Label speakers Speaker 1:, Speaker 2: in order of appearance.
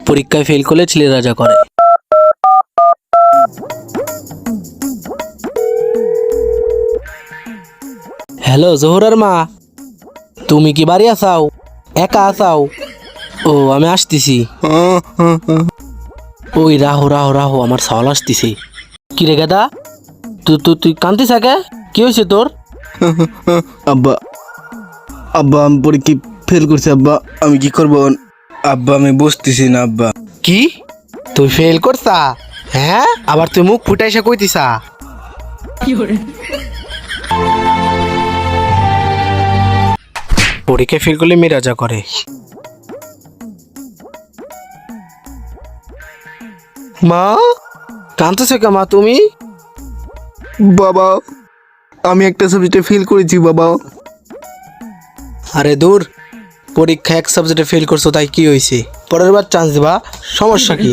Speaker 1: পরীক্ষায় ফেল করলে ছেলেরা যা করে। হ্যালো জোহরার মা, তুমি কি বাড়ি আসাও? একা আসাও? ও আমি আসতেছি। ওই রাহো রাহো রাহো, আমার সাওয়াল আসতেছে। কি রে গাদা, তুই তুই তুই কান্দিস কে? কি হয়েছে তোর?
Speaker 2: আব্বা, আব্বা আমি পরীক্ষা ফেল করছি আব্বা, আমি কি করবো? আব্বা আমি বুঝতেছি না আব্বা।
Speaker 1: কি তুই ফেল করছা? হ্যাঁ, আবার তুই মুখ ফুটাইসা কইতিসা? পরীক্ষা ফেল করলে মেয়েরা যা করে। মা কাঁদতেছো কে মা তুমি?
Speaker 2: বাবা আমি একটা সাবজেক্টে ফেল করেছি বাবা।
Speaker 1: আরে দূর, পরীক্ষা এক সাবজেক্টে ফেল করছো তাই কি হয়েছে? পরের বার চান্স দিবা, সমস্যা কি?